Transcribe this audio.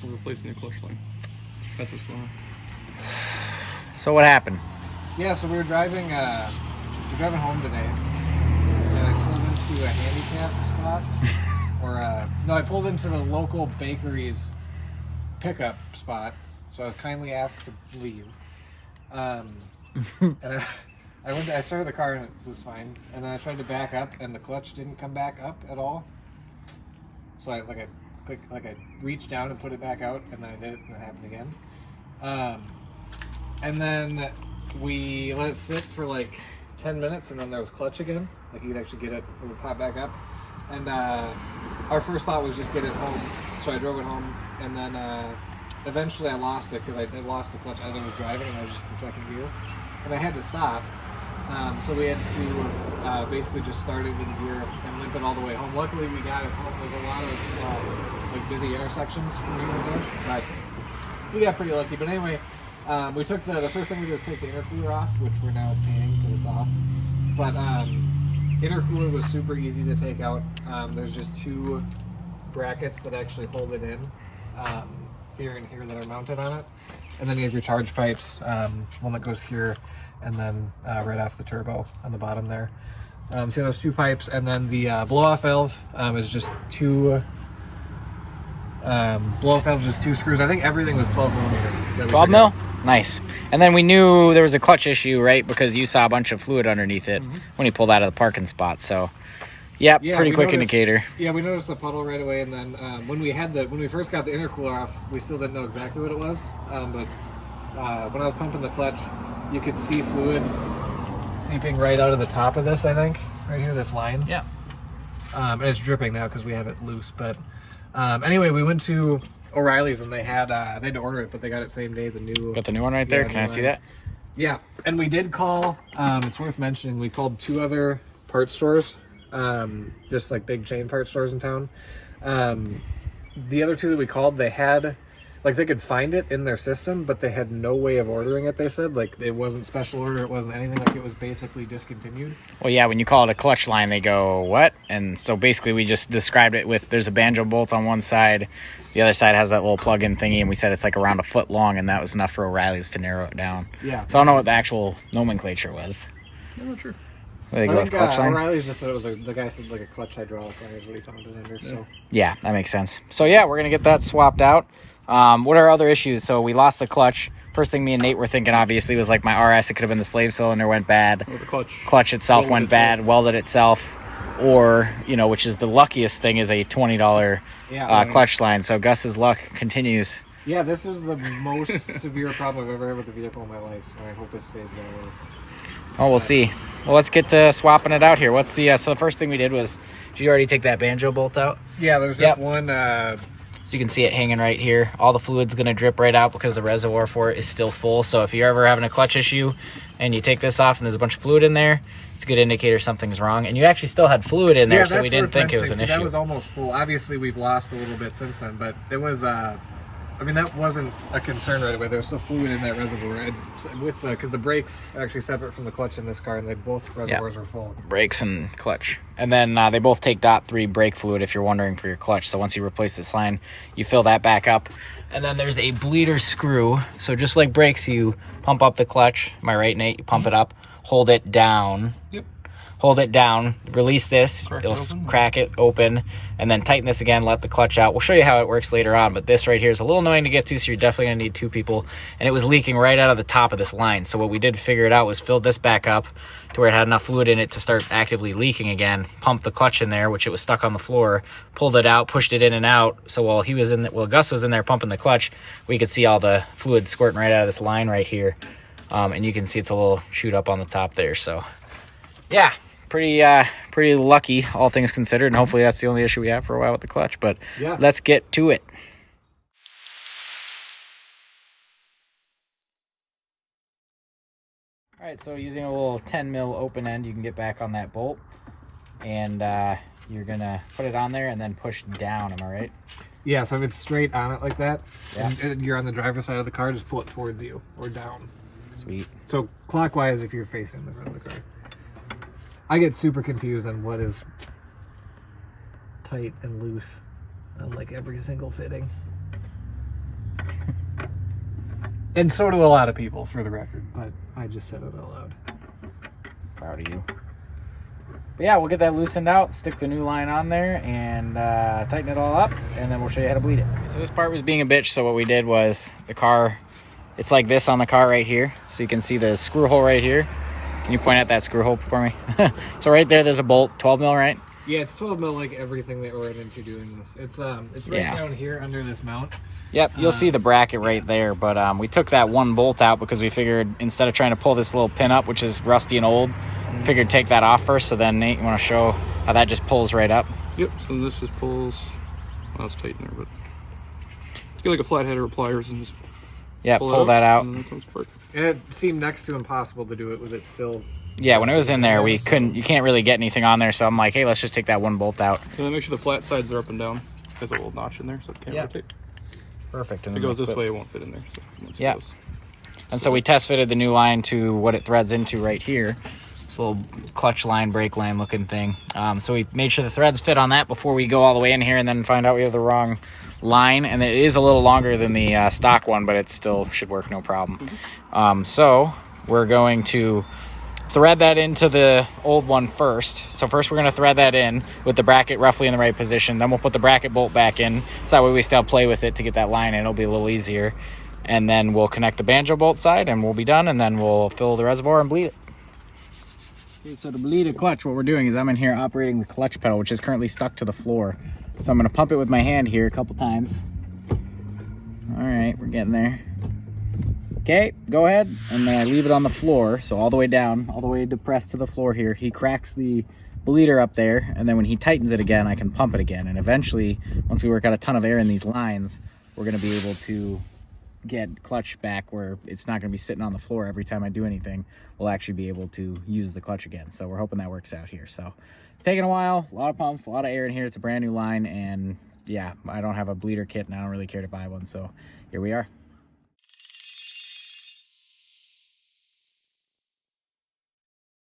We're replacing the clutch line. That's what's going on. So what happened? Yeah, so we were driving home today, and I pulled into a handicap spot, no, I pulled into the local bakery's pickup spot, so I was kindly asked to leave. And I started the car and it was fine, and then I tried to back up, and the clutch didn't come back up at all. So I reached down and put it back out, and then I did it, and it happened again. And then we let it sit for like 10 minutes, and then there was clutch again. Like you could actually get it would pop back up. And our first thought was just get it home. So I drove it home, and then eventually I lost it because I lost the clutch as I was driving, and I was just in second gear. And I had to stop. So we had to basically just start it in gear and limp it all the way home. Luckily we got it home. There's a lot of like busy intersections from here to there, but we got pretty lucky. But anyway, we took the first thing we did was take the intercooler off, which we're now painting because it's off. But intercooler was super easy to take out. There's just two brackets that actually hold it in, here and here, that are mounted on it. And then you have your charge pipes, one that goes here, and then right off the turbo on the bottom there. So those two pipes, and then the blow-off valve is just two. Blow-off valve is just two screws. I think everything was 12 millimeter. 12 mil? Nice. And then we knew there was a clutch issue, right? Because you saw a bunch of fluid underneath it when you pulled out of the parking spot. So, yeah, pretty quick indicator. Yeah, we noticed the puddle right away, and then when we first got the intercooler off, we still didn't know exactly what it was. But when I was pumping the clutch, you could see fluid seeping right out of the top of this. I think right here, this line. Yeah. And it's dripping now because we have it loose. But anyway, we went to O'Reilly's, and they had to order it, but they got it same day. Got the new one right there. Can I see that? Yeah, and we did call. It's worth mentioning. We called two other parts stores, just like big chain parts stores in town. The other two that we called, they had, like, they could find it in their system, but they had no way of ordering it. They said, like, it wasn't special order. It wasn't anything. Like, it was basically discontinued. Well, yeah, when you call it a clutch line, they go, what? And so basically we just described it with, there's a banjo bolt on one side. The other side has that little plug-in thingy, and we said it's like around a foot long, and that was enough for O'Reilly's to narrow it down. Yeah. So I don't know what the actual nomenclature was. I'm not sure. They go with clutch line? O'Reilly's just said it was the guy said like a clutch hydraulic line is what he found it under. So yeah, that makes sense. So yeah, we're gonna get that swapped out. What are other issues? So we lost the clutch. First thing me and Nate were thinking, obviously, was like my RS. It could have been the slave cylinder went bad. Oh, the clutch itself went bad, welded itself. Or, which is the luckiest thing, is a $20 clutch line. So Gus's luck continues. Yeah, this is the most severe problem I've ever had with a vehicle in my life, and I hope it stays that way. Oh, we'll see. Well, let's get to swapping it out here. What's the so the first thing we did was, did you already take that banjo bolt out? Yeah, there's just one. So you can see it hanging right here. All the fluid's going to drip right out because the reservoir for it is still full. So if you're ever having a clutch issue and you take this off and there's a bunch of fluid in there, it's a good indicator something's wrong. And you actually still had fluid in there, so we didn't think it was an issue. That was almost full. Obviously, we've lost a little bit since then, but it was, that wasn't a concern right away. There was still fluid in that reservoir. Because the brakes are actually separate from the clutch in this car, and both reservoirs are full. Brakes and clutch. And then they both take .3 brake fluid if you're wondering for your clutch. So once you replace this line, you fill that back up. And then there's a bleeder screw. So just like brakes, you pump up the clutch. Am I right, Nate? You pump it up, hold it down. Yep. Hold it down, release this, it'll crack it open, and then tighten this again, let the clutch out. We'll show you how it works later on, but this right here is a little annoying to get to, so you're definitely going to need two people. And it was leaking right out of the top of this line. So what we did figure it out was fill this back up to where it had enough fluid in it to start actively leaking again, pump the clutch in there, which it was stuck on the floor, pulled it out, pushed it in and out. So while Gus was in there pumping the clutch, we could see all the fluid squirting right out of this line right here. And you can see it's a little shoot up on the top there. So yeah. Pretty lucky, all things considered, and hopefully that's the only issue we have for a while with the clutch. But yeah, let's get to it. All right, so using a little 10 mil open end, you can get back on that bolt, and you're gonna put it on there and then push down. Am I right? Yeah. So if it's straight on it like that, and you're on the driver's side of the car, just pull it towards you or down. Sweet. So clockwise if you're facing the front of the car. I get super confused on what is tight and loose on like every single fitting. And so do a lot of people, for the record, but I just said it out loud. Proud of you. But yeah, we'll get that loosened out, stick the new line on there, and tighten it all up, and then we'll show you how to bleed it. So this part was being a bitch, so what we did was the car, it's like this on the car right here. So you can see the screw hole right here. Can you point at that screw hole for me? So right there, there's a bolt, 12 mil, right? Yeah, it's 12 mil like everything that we're into doing this. It's right down here under this mount. Yep, you'll see the bracket right there, but we took that one bolt out because we figured instead of trying to pull this little pin up, which is rusty and old, figured take that off first. So then, Nate, you want to show how that just pulls right up? Yep, so this just pulls, well, it's tight in there, but let's get like a flathead or pliers and just pull that out. And then it comes apart. And it seemed next to impossible to do it with it still. Yeah, when it was in there, we couldn't, you can't really get anything on there. So I'm like, hey, let's just take that one bolt out. And then make sure the flat sides are up and down. There's a little notch in there, so it can't rotate. Perfect. If it goes this way, it won't fit in there. So yeah. And so we test fitted the new line to what it threads into right here. This little clutch line, brake line looking thing. So we made sure the threads fit on that before we go all the way in here and then find out we have the wrong line. And it is a little longer than the stock one, but it still should work no problem. So we're going to thread that into the old one first. So first we're going to thread that in with the bracket roughly in the right position. Then we'll put the bracket bolt back in. So that way we still play with it to get that line in. It'll be a little easier. And then we'll connect the banjo bolt side and we'll be done. And then we'll fill the reservoir and bleed it. Okay, so to bleed a clutch, what we're doing is I'm in here operating the clutch pedal, which is currently stuck to the floor. So I'm going to pump it with my hand here a couple times. All right, we're getting there. Okay, go ahead, and then I leave it on the floor, so all the way down, all the way depressed to the floor here. He cracks the bleeder up there, and then when he tightens it again, I can pump it again. And eventually, once we work out a ton of air in these lines, we're going to be able to get clutch back where it's not going to be sitting on the floor every time I do anything. We'll actually be able to use the clutch again. So we're hoping that works out here. So it's taking a while, a lot of pumps, a lot of air in here. It's a brand new line, and yeah, I don't have a bleeder kit, and I don't really care to buy one. So here we are.